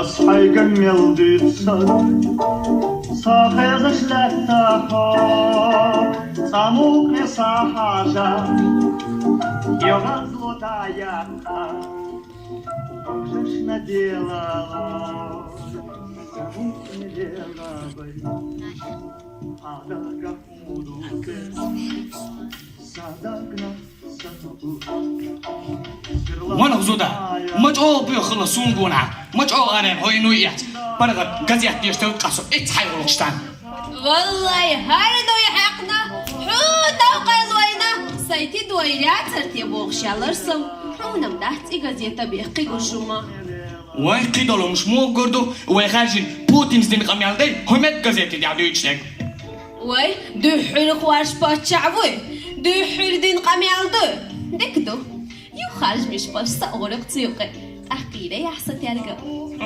أصحي جميل ديتسر صاحي زشلتها صاموك لصاحاجة يغزلو داياتا ومششنا ديلا صاموك نديلا بي هذا جحمودوك صدقنا وانا غزودا مجعو بيخلصون بونا مجعو غارين هوي نويات برغب قزيات يشتوي قاسو اتحي ولقشتان والله هاردو يحقنا حونا وقالوينا سيتي دويرات سرتي بوغشالرسم حونا مدحت إغازيتا بيقي قشوما واي قيدولو مش مو قردو واي خارجين بوتين زدين قميال دي همت قزيتي دي عدو يتشتاق واي دو حر خواش باتشعبوي دو حر دين قميال دو دكدو يو خارج مش باش سأغرق تيوقي أحقيري يحسن تيارقا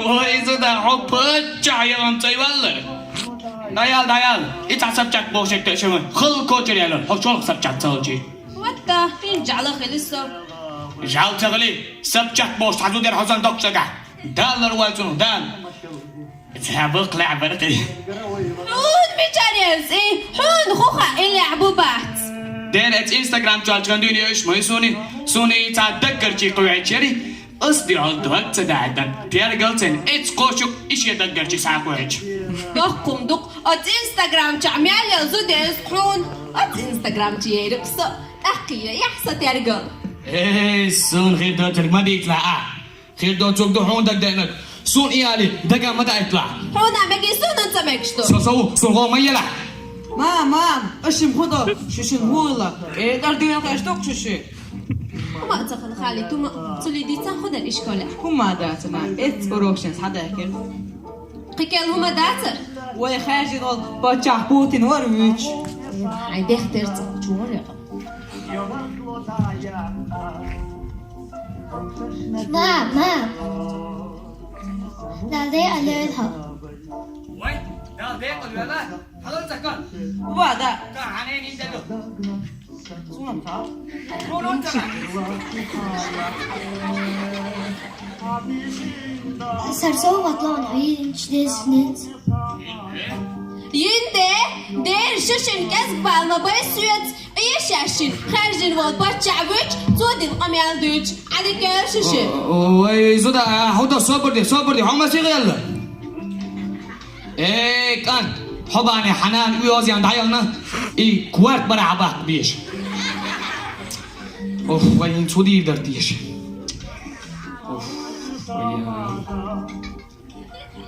واي زودا حبت جايان تيوالر دايال إتا سبجاك بوشك تشمن خل كوتر يالر حشولك سبجاك تلجي واتا فين جعلا خلصو جعل تغلي سبجاك بوش حزو دير حزان دوكشاقا دالر والتونو دال تهابق لعبة رقي حون بيجاريز إيه حون خوخا إلي عبوبات دير ات انستغرام جال جاندوني ايش ما سوني تذكر جي قوي جري اصدي على الوقت تدعدن دير قلتن اتس قوشك ايش يذكر جي ساقويج دقكم دق ات انستغرام تعمل يزود يسحون ات انستغرام جي رقص احكي يحصى ترقل ايه سون غير دوتك ما دي يطلع خير دوتك دحون دقدنك سون ايالي دقا ما دا يطلع حونا مجي سون انت مكشتو سون غو ما يلا مام اشم خدا ششن هولا در دنیا قشتوك ششي هما اتخل خالي توما تولي ديتان خدا الاشكالة هما داتنا ات بروشنز حدا يكر قيكال هما داتر وي خارجي دول باتشاح بوتين ورويتش عيدي اخترت جوريغا مام دادي أليرها وي دا ديق الولا حضر تكن وبعدا كعنين يدلو سونم خا رونون تكن سرسو وطلعن عيد جديس نت ينده دير ششن كسب بالما بيسويت اي شاشن خارجين والبات شعبوش تودين قميال دوش عادي كير ششن وي زودا هودا صبر دي هما سيغيل ايه كان حباني حنان ويوزي عند عيالنا ايه كوارت برا عباك بيش اوف وين تودي درديش اوف ويا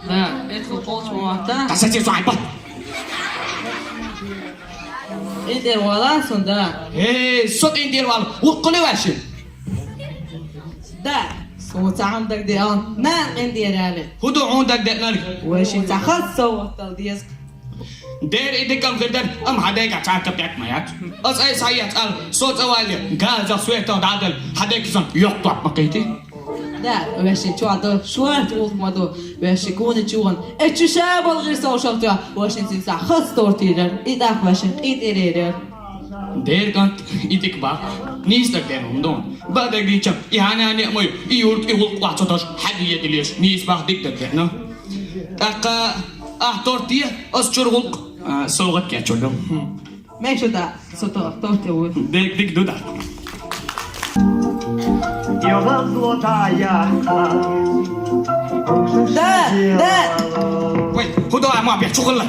لا ادخل قوش موحتا تسجل صعب ادير ولا سندا ايه صوت اندير والله وقلي واشن دا صوت عندك دي نان اندير علي هدو عندك دقنالي وش انت خلص صوت ديس دير ايدك ام غير ام حداك عتاك بيك مايات اس اي سايات قال صوت اوالي غازا سويتا دادل حداك زن يقطع بقيتي دا وش شو عدو شو تقول مدو وش يكون تشون اتش شابل غير سوشيال وش انت خلص تورتيرن ايدك وش ايديرير دير كانت ايدك با نيستك دينهم دون بعد ديتشم يعني انا موي يورت يقول قاعتوش حد يدليش نيس باخ ديك دنا اقا احتورتي اسچرغل سوغت كيچولم ماشي دا سوتو توتو ديك دودا يغزلو داياتا دا وي هدو ما بيح شغل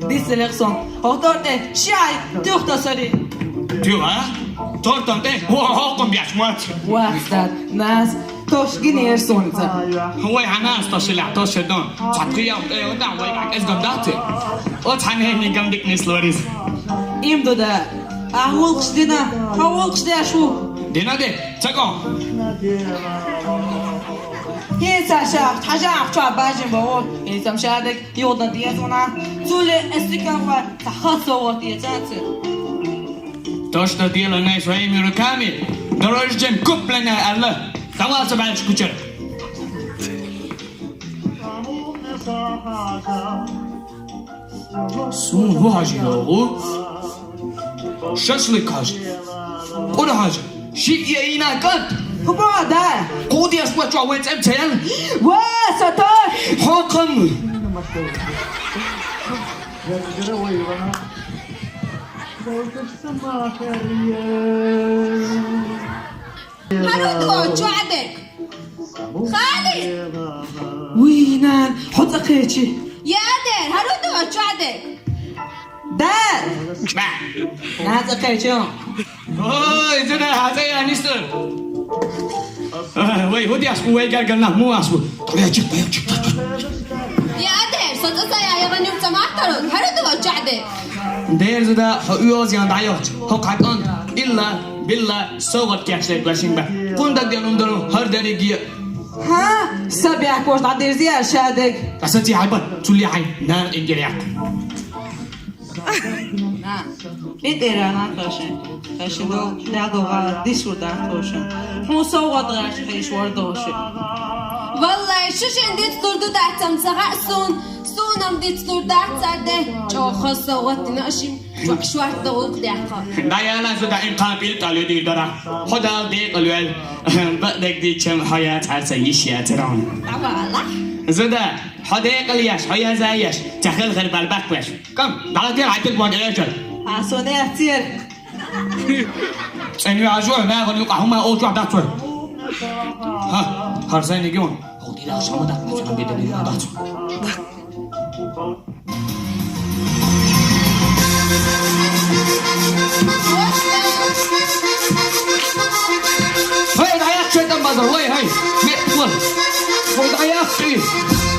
دي سيليكسيون هوتورتي شاي تختا سري تيوا تورتم تي هو قم بيش مات واحد ناس توش جينير سونتا هو عناس تشلع دون تقيا ودا وي از قداتي وتحنيني جنبك نسلوريز إمدو دا أهولقش دينا هولقش دا شو دينا دي تقو هيسا شاف حاجة عفشا باجن بقول هيسا مشاهدك يوضا ديازونا تولي استيكافا تخصو وطيتاتي توشتا ديلا نايس وهي ميركامي دروج جن كوبلنا الله تواصل بعد شكوشر سون واجي هو شاشليك هاجي قول هاجي شيء يينا كات هو دا قودي اسمع جوا وين تمتين واسطة Come. هردو شو عندك؟ خالد وينان حط أخيتي يا قادر هردو شو عندك؟ دار نهز أخيتي Oi, Zena, hazay anisir. Wait, who dias? Wait, gargana, muasbu. يا قادر صدقت يا يغني وسمعترك هردو شو عندك؟ There's the Huyoz and Diot, Hokaton, Illa, Billa, so what catch the blessing back. Kunda de Lundon, her derigi. ها سبيعك واش نعدي زيار شادك Asati Habat, Tuliai, Nan in Geriak. إدير أنا خشن خشن دو غا ديشور دا خشن مو صوت غاش خيش وردوشي والله شوش انديت صوردو دعتم سغاسون سونم ديت صورد دعتساده جو خاصة واتناشم شوات دوق دعقا Diana so that in Kabil Taludi Dara. Hoda de Alwell, but like the Chem Hayat has a Yishat around. والله Zada, Hodek Alias, Hoyazayash, Tahel Herbal Backlash. Come, Dalatir, I took one airtel. عصوني أختير And you are sure now when you come home, all drop that way. Her saying again, hold it out, some of that much on the that. Hey, I have checked the mother way, hey, met one. Hold I have